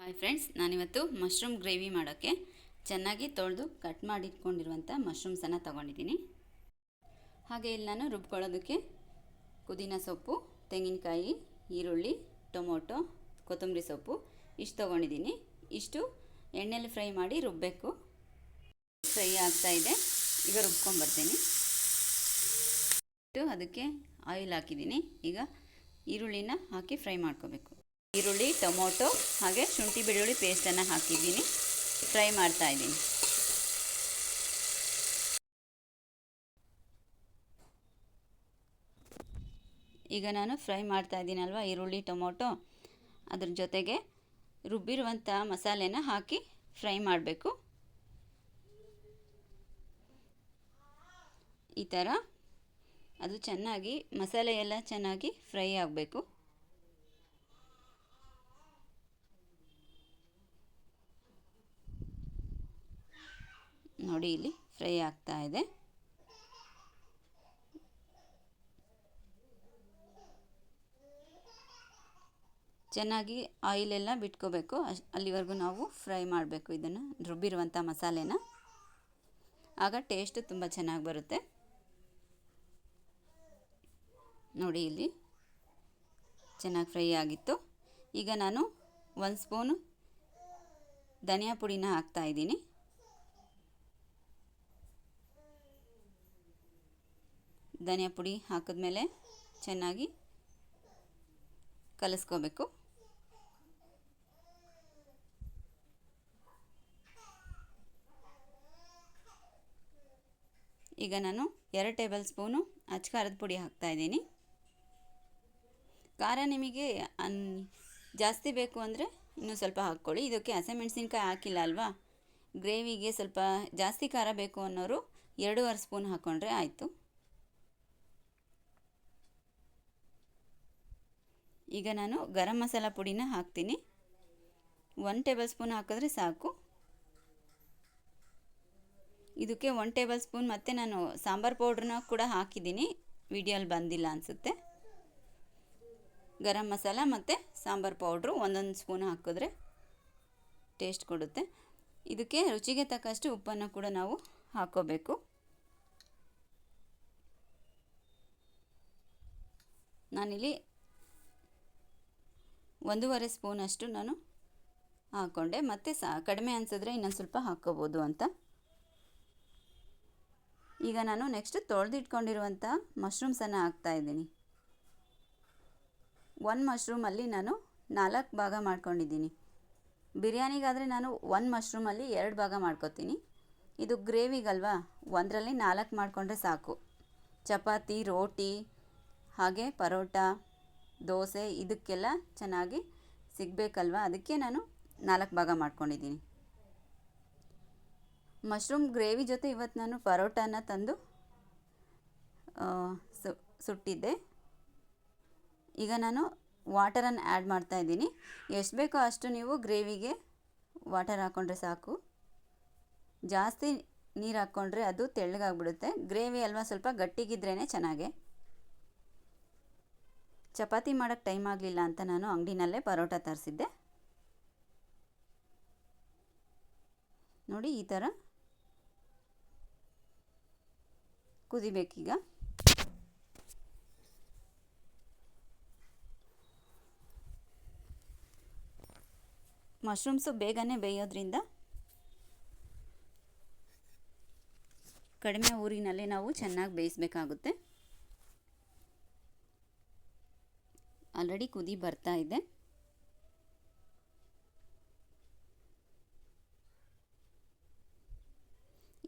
Hi friends, ನಾನಿವತ್ತು mushroom gravy ಮಾಡೋಕ್ಕೆ ಚೆನ್ನಾಗಿ ತೊಳೆದು ಕಟ್ ಮಾಡಿ ಇಟ್ಕೊಂಡಿರುವಂಥ ಮಶ್ರೂಮ್ಸನ್ನು ತೊಗೊಂಡಿದ್ದೀನಿ. ಹಾಗೆ ಇಲ್ಲಿ ನಾನು ರುಬ್ಕೊಳ್ಳೋದಕ್ಕೆ ಪುದೀನ ಸೊಪ್ಪು, ತೆಂಗಿನಕಾಯಿ, ಈರುಳ್ಳಿ, ಟೊಮೊಟೊ, ಕೊತ್ತಂಬರಿ ಸೊಪ್ಪು ಇಷ್ಟು ತೊಗೊಂಡಿದ್ದೀನಿ. ಇಷ್ಟು ಎಣ್ಣೆಯಲ್ಲಿ ಫ್ರೈ ಮಾಡಿ ರುಬ್ಬಬೇಕು. ಫ್ರೈ ಆಗ್ತಾಯಿದೆ, ಈಗ ರುಬ್ಕೊಂಡ್ಬರ್ತೀನಿ. ಅದಕ್ಕೆ ಆಯಿಲ್ ಹಾಕಿದ್ದೀನಿ. ಈಗ ಈರುಳ್ಳಿನ ಹಾಕಿ ಫ್ರೈ ಮಾಡ್ಕೋಬೇಕು. ಈರುಳ್ಳಿ, ಟೊಮೊಟೊ ಹಾಗೆ ಶುಂಠಿ ಬೆಳ್ಳುಳ್ಳಿ ಪೇಸ್ಟನ್ನು ಹಾಕಿದ್ದೀನಿ. ಫ್ರೈ ಮಾಡ್ತಾಯಿದ್ದೀನಿ. ಈಗ ನಾನು ಫ್ರೈ ಮಾಡ್ತಾಯಿದ್ದೀನಲ್ವ ಈರುಳ್ಳಿ ಟೊಮೊಟೊ, ಅದ್ರ ಜೊತೆಗೆ ರುಬ್ಬಿರುವಂಥ ಮಸಾಲೆನ ಹಾಕಿ ಫ್ರೈ ಮಾಡಬೇಕು. ಈ ಥರ ಅದು ಚೆನ್ನಾಗಿ ಮಸಾಲೆ ಎಲ್ಲ ಚೆನ್ನಾಗಿ ಫ್ರೈ ಆಗಬೇಕು. ನೋಡಿ, ಇಲ್ಲಿ ಫ್ರೈ ಆಗ್ತಾ ಇದೆ. ಚೆನ್ನಾಗಿ ಆಯಿಲೆಲ್ಲ ಬಿಟ್ಕೋಬೇಕು. ಅಲ್ಲಿವರೆಗೂ ನಾವು ಫ್ರೈ ಮಾಡಬೇಕು ಇದನ್ನು, ರುಬ್ಬಿರುವಂಥ ಮಸಾಲೆನ. ಆಗ ಟೇಸ್ಟ್ ತುಂಬ ಚೆನ್ನಾಗಿ ಬರುತ್ತೆ. ನೋಡಿ, ಇಲ್ಲಿ ಚೆನ್ನಾಗಿ ಫ್ರೈ ಆಗಿತ್ತು. ಈಗ ನಾನು 1 ಸ್ಪೂನು ಧನಿಯಾ ಪುಡಿನ ಹಾಕ್ತಾಯಿದ್ದೀನಿ. ಧನಿಯಾ ಪುಡಿ ಹಾಕಿದ್ಮೇಲೆ ಚೆನ್ನಾಗಿ ಕಲಿಸ್ಕೋಬೇಕು. ಈಗ ನಾನು 2 ಟೇಬಲ್ ಸ್ಪೂನು ಅಚ್ಚ ಖಾರದ ಪುಡಿ ಹಾಕ್ತಾಯಿದ್ದೀನಿ. ಖಾರ ನಿಮಗೆ ಜಾಸ್ತಿ ಬೇಕು ಅಂದರೆ ಇನ್ನೂ ಸ್ವಲ್ಪ ಹಾಕ್ಕೊಳ್ಳಿ. ಇದಕ್ಕೆ ಹಸಿಮೆಣಸಿನ್ಕಾಯಿ ಹಾಕಿಲ್ಲ ಅಲ್ವಾ, ಗ್ರೇವಿಗೆ ಸ್ವಲ್ಪ ಜಾಸ್ತಿ ಖಾರ ಬೇಕು ಅನ್ನೋರು 2.5 ಸ್ಪೂನ್ ಹಾಕ್ಕೊಂಡ್ರೆ ಆಯಿತು. ಈಗ ನಾನು ಗರಂ ಮಸಾಲ ಪುಡಿನ ಹಾಕ್ತೀನಿ. 1 ಟೇಬಲ್ ಸ್ಪೂನ್ ಹಾಕಿದ್ರೆ ಸಾಕು. ಇದಕ್ಕೆ 1 ಟೇಬಲ್ ಸ್ಪೂನ್ ಮತ್ತು ನಾನು ಸಾಂಬಾರು ಪೌಡ್ರನ್ನ ಕೂಡ ಹಾಕಿದ್ದೀನಿ, ವಿಡಿಯೋಲ್ಲಿ ಬಂದಿಲ್ಲ ಅನಿಸುತ್ತೆ. ಗರಂ ಮಸಾಲ ಮತ್ತು ಸಾಂಬಾರು ಪೌಡ್ರು 1 ಸ್ಪೂನ್ ಹಾಕಿದ್ರೆ ಟೇಸ್ಟ್ ಕೊಡುತ್ತೆ. ಇದಕ್ಕೆ ರುಚಿಗೆ ತಕ್ಕಷ್ಟು ಉಪ್ಪನ್ನು ಕೂಡ ನಾವು ಹಾಕ್ಕೋಬೇಕು. ನಾನಿಲ್ಲಿ 1.5 ಸ್ಪೂನಷ್ಟು ನಾನು ಹಾಕ್ಕೊಂಡೆ. ಮತ್ತು ಕಡಿಮೆ ಅನಿಸಿದ್ರೆ ಇನ್ನೊಂದು ಸ್ವಲ್ಪ ಹಾಕ್ಕೋಬೋದು ಅಂತ. ಈಗ ನಾನು ನೆಕ್ಸ್ಟ್ ತೊಳೆದಿಟ್ಕೊಂಡಿರುವಂಥ ಮಶ್ರೂಮ್ಸನ್ನು ಹಾಕ್ತಾಯಿದ್ದೀನಿ. 1 ಮಶ್ರೂಮಲ್ಲಿ ನಾನು 4 ಭಾಗ ಮಾಡ್ಕೊಂಡಿದ್ದೀನಿ. ಬಿರಿಯಾನಿಗಾದರೆ ನಾನು 1 ಮಶ್ರೂಮಲ್ಲಿ 2 ಭಾಗ ಮಾಡ್ಕೊತೀನಿ. ಇದು ಗ್ರೇವಿಗಲ್ವಾ, 1ರಲ್ಲಿ 4 ಮಾಡಿಕೊಂಡ್ರೆ ಸಾಕು. ಚಪಾತಿ, ರೋಟಿ ಹಾಗೆ ಪರೋಟ, ದೋಸೆ ಇದಕ್ಕೆಲ್ಲ ಚೆನ್ನಾಗಿ ಸಿಗಬೇಕಲ್ವ, ಅದಕ್ಕೆ ನಾನು 4 ಭಾಗ ಮಾಡ್ಕೊಂಡಿದ್ದೀನಿ. ಮಶ್ರೂಮ್ ಗ್ರೇವಿ ಜೊತೆ ಇವತ್ತು ನಾನು ಪರೋಟಾನ ತಂದು ಸುಟ್ಟಿದ್ದೆ. ಈಗ ನಾನು ವಾಟರನ್ನು ಆ್ಯಡ್ ಮಾಡ್ತಾಯಿದ್ದೀನಿ. ಎಷ್ಟು ಬೇಕೋ ಅಷ್ಟು ನೀವು ಗ್ರೇವಿಗೆ ವಾಟರ್ ಹಾಕ್ಕೊಂಡ್ರೆ ಸಾಕು. ಜಾಸ್ತಿ ನೀರು ಹಾಕ್ಕೊಂಡ್ರೆ ಅದು ತೆಳ್ಳಗಾಗ್ಬಿಡುತ್ತೆ. ಗ್ರೇವಿ ಅಲ್ವಾ, ಸ್ವಲ್ಪ ಗಟ್ಟಿಗಿದ್ರೇ ಚೆನ್ನಾಗೆ. ಚಪಾತಿ ಮಾಡೋಕ್ಕೆ ಟೈಮ್ ಆಗಲಿಲ್ಲ ಅಂತ ನಾನು ಅಂಗಡಿನಲ್ಲೇ ಪರೋಟ ತರಿಸಿದ್ದೆ. ನೋಡಿ, ಈ ಥರ ಕುದಿಬೇಕೀಗ. ಮಶ್ರೂಮ್ಸು ಬೇಗನೆ ಬೇಯೋದ್ರಿಂದ ಕಡಿಮೆ ಊರಿನಲ್ಲೇ ನಾವು ಚೆನ್ನಾಗಿ ಬೇಯಿಸಬೇಕಾಗುತ್ತೆ. ಆಲ್ರೆಡಿ ಕುದಿ ಬರ್ತಾ ಇದೆ.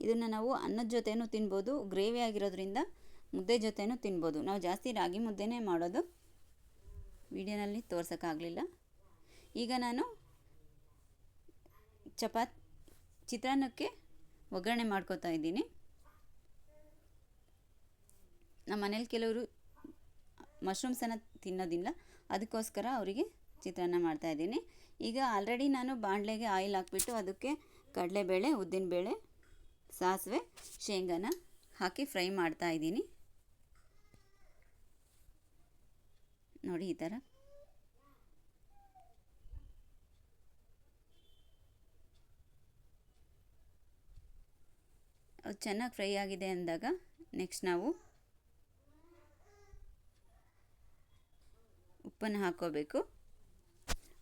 ಇದನ್ನು ನಾವು ಅನ್ನದ ಜೊತೆನೂ ತಿನ್ಬೋದು, ಗ್ರೇವಿ ಆಗಿರೋದ್ರಿಂದ ಮುದ್ದೆ ಜೊತೆನೂ ತಿನ್ಬೋದು. ನಾವು ಜಾಸ್ತಿ ರಾಗಿ ಮುದ್ದೆನೇ ಮಾಡೋದು, ವಿಡಿಯೋನಲ್ಲಿ ತೋರ್ಸೋಕ್ಕಾಗಲಿಲ್ಲ. ಈಗ ನಾನು ಚಿತ್ರಾನ್ನಕ್ಕೆ ಒಗ್ಗರಣೆ ಮಾಡ್ಕೋತಾ ಇದ್ದೀನಿ. ನಮ್ಮ ಮನೇಲಿ ಕೆಲವರು ಮಶ್ರೂಮ್ಸನ್ನು ತಿನ್ನೋದಿಲ್ಲ, ಅದಕ್ಕೋಸ್ಕರ ಅವರಿಗೆ ಚಿತ್ರಾನ್ನ ಮಾಡ್ತಾಯಿದ್ದೀನಿ. ಈಗ ಆಲ್ರೆಡಿ ನಾನು ಬಾಣಲೆಗೆ ಆಯಿಲ್ ಹಾಕ್ಬಿಟ್ಟು ಅದಕ್ಕೆ ಕಡಲೆಬೇಳೆ, ಉದ್ದಿನಬೇಳೆ, ಸಾಸಿವೆ, ಶೇಂಗಾನ ಹಾಕಿ ಫ್ರೈ ಮಾಡ್ತಾಯಿದ್ದೀನಿ. ನೋಡಿ, ಈ ಥರ ಅದು ಚೆನ್ನಾಗಿ ಫ್ರೈ ಆಗಿದೆ ಅಂದಾಗ ನೆಕ್ಸ್ಟ್ ನಾವು ಉಪ್ಪನ್ನು ಹಾಕ್ಕೋಬೇಕು.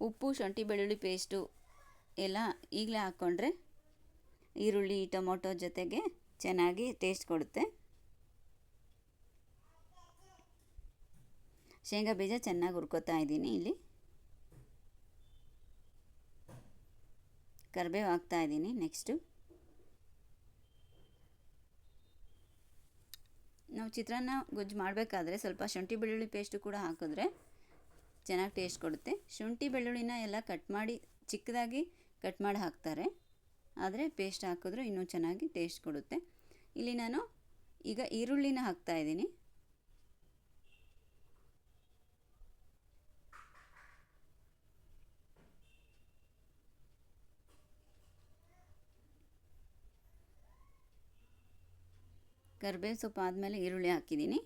ಉಪ್ಪು, ಶುಂಠಿ ಬೆಳ್ಳುಳ್ಳಿ ಪೇಸ್ಟು ಎಲ್ಲ ಈಗಲೇ ಹಾಕ್ಕೊಂಡ್ರೆ ಈರುಳ್ಳಿ ಟೊಮೊಟೊ ಜೊತೆಗೆ ಚೆನ್ನಾಗಿ ಟೇಸ್ಟ್ ಕೊಡುತ್ತೆ. ಶೇಂಗಾ ಬೀಜ ಚೆನ್ನಾಗಿ ಹುರ್ಕೋತಾ ಇದ್ದೀನಿ. ಇಲ್ಲಿ ಕರಿಬೇವು ಹಾಕ್ತಾ ಇದ್ದೀನಿ. ನೆಕ್ಸ್ಟು ನಾವು ಚಿತ್ರಾನ್ನ ಗೊಜ್ಜು ಮಾಡಬೇಕಾದ್ರೆ ಸ್ವಲ್ಪ ಶುಂಠಿ ಬೆಳ್ಳುಳ್ಳಿ ಪೇಸ್ಟು ಕೂಡ ಹಾಕಿದ್ರೆ ಚೆನ್ನಾಗಿ ಟೇಸ್ಟ್ ಕೊಡುತ್ತೆ. ಶುಂಠಿ ಬೆಳ್ಳುಳ್ಳಿನ ಎಲ್ಲ ಕಟ್ ಮಾಡಿ ಚಿಕ್ಕದಾಗಿ ಕಟ್ ಮಾಡಿ ಹಾಕ್ತಾರೆ, ಆದರೆ ಪೇಸ್ಟ್ ಹಾಕಿದ್ರೂ ಇನ್ನೂ ಚೆನ್ನಾಗಿ ಟೇಸ್ಟ್ ಕೊಡುತ್ತೆ. ಇಲ್ಲಿ ನಾನು ಈಗ ಈರುಳ್ಳಿನ ಹಾಕ್ತಾಯಿದ್ದೀನಿ. ಕರಿಬೇವು ಸೊಪ್ಪು ಆದಮೇಲೆ ಈರುಳ್ಳಿ ಹಾಕಿದ್ದೀನಿ.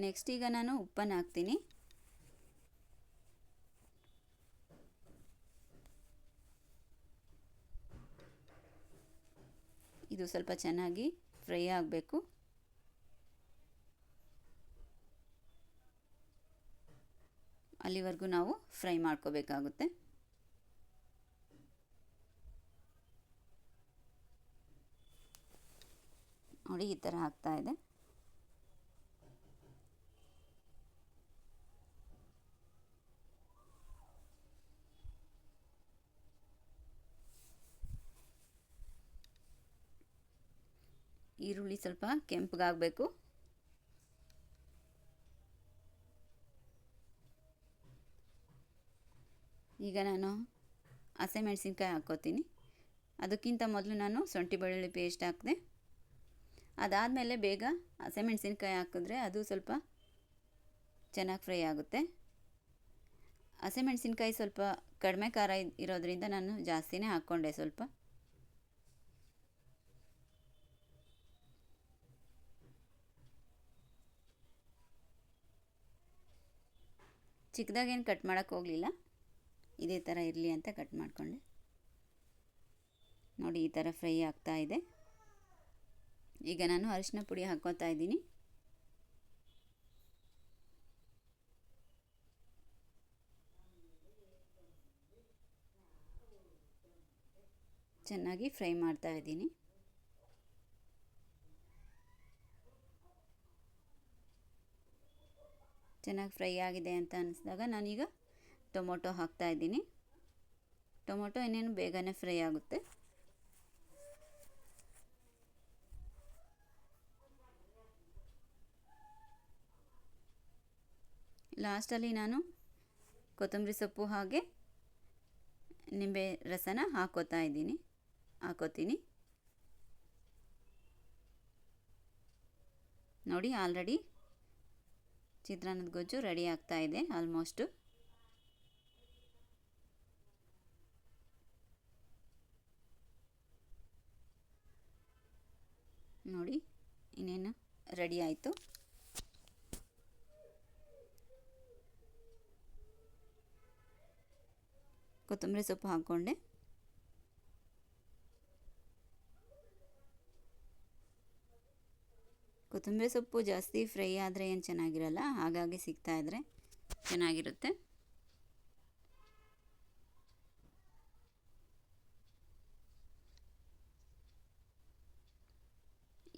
ನೆಕ್ಸ್ಟ್ ಈಗ ನಾನು ಉಪ್ಪನ್ನು ಹಾಕ್ತೀನಿ. ಇದು ಸ್ವಲ್ಪ ಚೆನ್ನಾಗಿ ಫ್ರೈ ಆಗಬೇಕು. ಅಲ್ಲಿವರೆಗೂ ನಾವು ಫ್ರೈ ಮಾಡ್ಕೋಬೇಕಾಗುತ್ತೆ. ನೋಡಿ ಈ ಥರ ಆಗ್ತಾ ಇದೆ. ಈರುಳ್ಳಿ ಸ್ವಲ್ಪ ಕೆಂಪಗಾಗಬೇಕು. ಈಗ ನಾನು ಹಸಿಮೆಣಸಿನ್ಕಾಯಿ ಹಾಕ್ಕೋತೀನಿ. ಅದಕ್ಕಿಂತ ಮೊದಲು ನಾನು ಶುಂಠಿ ಬೆಳ್ಳುಳ್ಳಿ ಪೇಸ್ಟ್ ಹಾಕಿದೆ. ಅದಾದಮೇಲೆ ಬೇಗ ಹಸಿಮೆಣಸಿನ್ಕಾಯಿ ಹಾಕಿದ್ರೆ ಅದು ಸ್ವಲ್ಪ ಚೆನ್ನಾಗಿ ಫ್ರೈ ಆಗುತ್ತೆ. ಹಸಿಮೆಣಸಿನ್ಕಾಯಿ ಸ್ವಲ್ಪ ಕಡಿಮೆ ಖಾರ ಇರೋದ್ರಿಂದ ನಾನು ಜಾಸ್ತಿನೇ ಹಾಕ್ಕೊಂಡೆ. ಸ್ವಲ್ಪ ಚಿಕ್ಕದಾಗೇನು ಕಟ್ ಮಾಡೋಕ್ಕೆ ಹೋಗಲಿಲ್ಲ, ಇದೇ ಥರ ಇರಲಿ ಅಂತ ಕಟ್ ಮಾಡಿಕೊಂಡೆ. ನೋಡಿ ಈ ಥರ ಫ್ರೈ ಆಗ್ತಾ ಇದೆ. ಈಗ ನಾನು ಅರಿಶಿನ ಪುಡಿ ಹಾಕ್ಕೋತಾ ಇದ್ದೀನಿ. ಚೆನ್ನಾಗಿ ಫ್ರೈ ಮಾಡ್ತಾ ಇದ್ದೀನಿ. ಚೆನ್ನಾಗಿ ಫ್ರೈ ಆಗಿದೆ ಅಂತ ಅನಿಸಿದಾಗ ನಾನೀಗ ಟೊಮೊಟೊ ಹಾಕ್ತಾ ಇದ್ದೀನಿ. ಟೊಮೊಟೊ ಇನ್ನೇನು ಬೇಗನೆ ಫ್ರೈ ಆಗುತ್ತೆ. ಲಾಸ್ಟಲ್ಲಿ ನಾನು ಕೊತ್ತಂಬರಿ ಸೊಪ್ಪು ಹಾಗೆ ನಿಂಬೆ ರಸನ ಹಾಕೋತೀನಿ. ನೋಡಿ ಆಲ್ರೆಡಿ ಚಿತ್ರಾನ್ನದ ಗೊಜ್ಜು ರೆಡಿ ಆಗ್ತಾ ಇದೆ ಆಲ್ಮೋಸ್ಟು. ನೋಡಿ ಇನ್ನೇನು ರೆಡಿ ಆಯಿತು. ಕೊತ್ತಂಬರಿ ಸೊಪ್ಪು ಹಾಕ್ಕೊಂಡೆ. ಕೊತ್ತಂಬರಿ ಸೊಪ್ಪು ಜಾಸ್ತಿ ಫ್ರೈ ಆದರೆ ಏನು ಚೆನ್ನಾಗಿರಲ್ಲ, ಹಾಗಾಗಿ ಸಿಗ್ತಾ ಇದ್ದರೆ ಚೆನ್ನಾಗಿರುತ್ತೆ.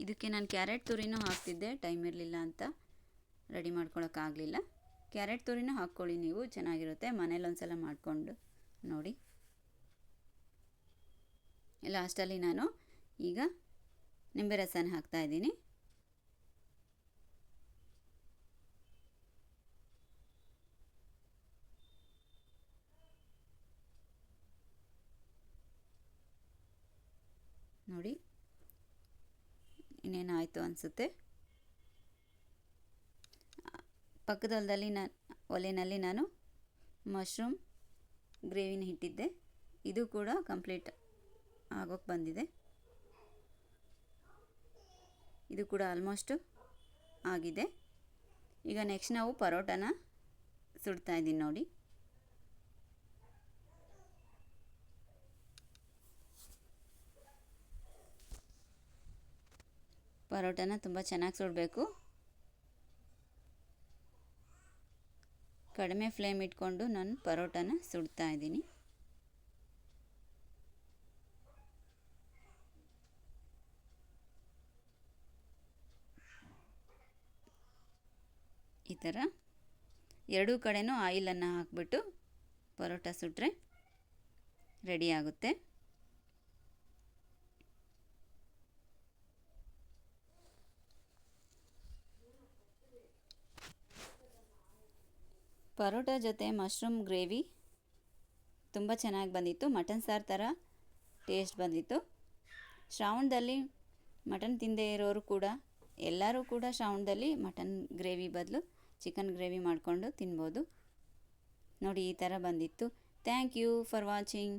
ಇದಕ್ಕೆ ನಾನು ಕ್ಯಾರೆಟ್ ತುರಿನೂ ಹಾಕ್ತಿದ್ದೆ, ಟೈಮ್ ಇರಲಿಲ್ಲ ಅಂತ ರೆಡಿ ಮಾಡ್ಕೊಳಕ್ಕಾಗಲಿಲ್ಲ. ಕ್ಯಾರೆಟ್ ತುರಿನೂ ಹಾಕ್ಕೊಳ್ಳಿ ನೀವು, ಚೆನ್ನಾಗಿರುತ್ತೆ. ಮನೇಲಿ ಒಂದ್ಸಲ ಮಾಡಿಕೊಂಡು ನೋಡಿ. ಲಾಸ್ಟಲ್ಲಿ ನಾನು ಈಗ ನಿಂಬೆ ರಸನ ಹಾಕ್ತಾಯಿದ್ದೀನಿ. ನೋಡಿ ಇನ್ನೇನಾಯಿತು ಅನಿಸುತ್ತೆ. ಪಕ್ಕದ ಒಲೆಯಲ್ಲಿ ನಾನು ಮಶ್ರೂಮ್ ಗ್ರೇವಿನ ಇಟ್ಟಿದ್ದೆ. ಇದು ಕೂಡ ಕಂಪ್ಲೀಟ್ ಆಗೋಕ್ಕೆ ಬಂದಿದೆ. ಇದು ಕೂಡ ಆಲ್ಮೋಸ್ಟ್ ಆಗಿದೆ. ಈಗ ನೆಕ್ಸ್ಟ್ ನಾವು ಪರೋಟನ ಸುಡ್ತಾ ಇದ್ದೀನಿ ನೋಡಿ. ಪರೋಟನ ತುಂಬ ಚೆನ್ನಾಗಿ ಸುಡಬೇಕು. ಕಡಿಮೆ ಫ್ಲೇಮ್ ಇಟ್ಕೊಂಡು ನಾನು ಪರೋಟನ ಸುಡ್ತಾ ಇದ್ದೀನಿ. ಈ ಥರ ಎರಡೂ ಕಡೆನೂ ಆಯಿಲನ್ನು ಹಾಕಿಬಿಟ್ಟು ಪರೋಟ ಸುಟ್ಟರೆ ರೆಡಿ ಆಗುತ್ತೆ. ಪರೋಟ ಜೊತೆ ಮಶ್ರೂಮ್ ಗ್ರೇವಿ ತುಂಬ ಚೆನ್ನಾಗಿ ಬಂದಿತ್ತು. ಮಟನ್ ಸಾರು ಥರ ಟೇಸ್ಟ್ ಬಂದಿತ್ತು. ಶ್ರಾವಣದಲ್ಲಿ ಮಟನ್ ತಿಂದೇ ಇರೋರು ಕೂಡ ಎಲ್ಲರೂ ಕೂಡ ಶ್ರಾವಣದಲ್ಲಿ ಮಟನ್ ಗ್ರೇವಿ ಬದಲು ಚಿಕನ್ ಗ್ರೇವಿ ಮಾಡಿಕೊಂಡು ತಿನ್ಬೋದು. ನೋಡಿ ಈ ಥರ ಬಂದಿತ್ತು. Thank you for watching.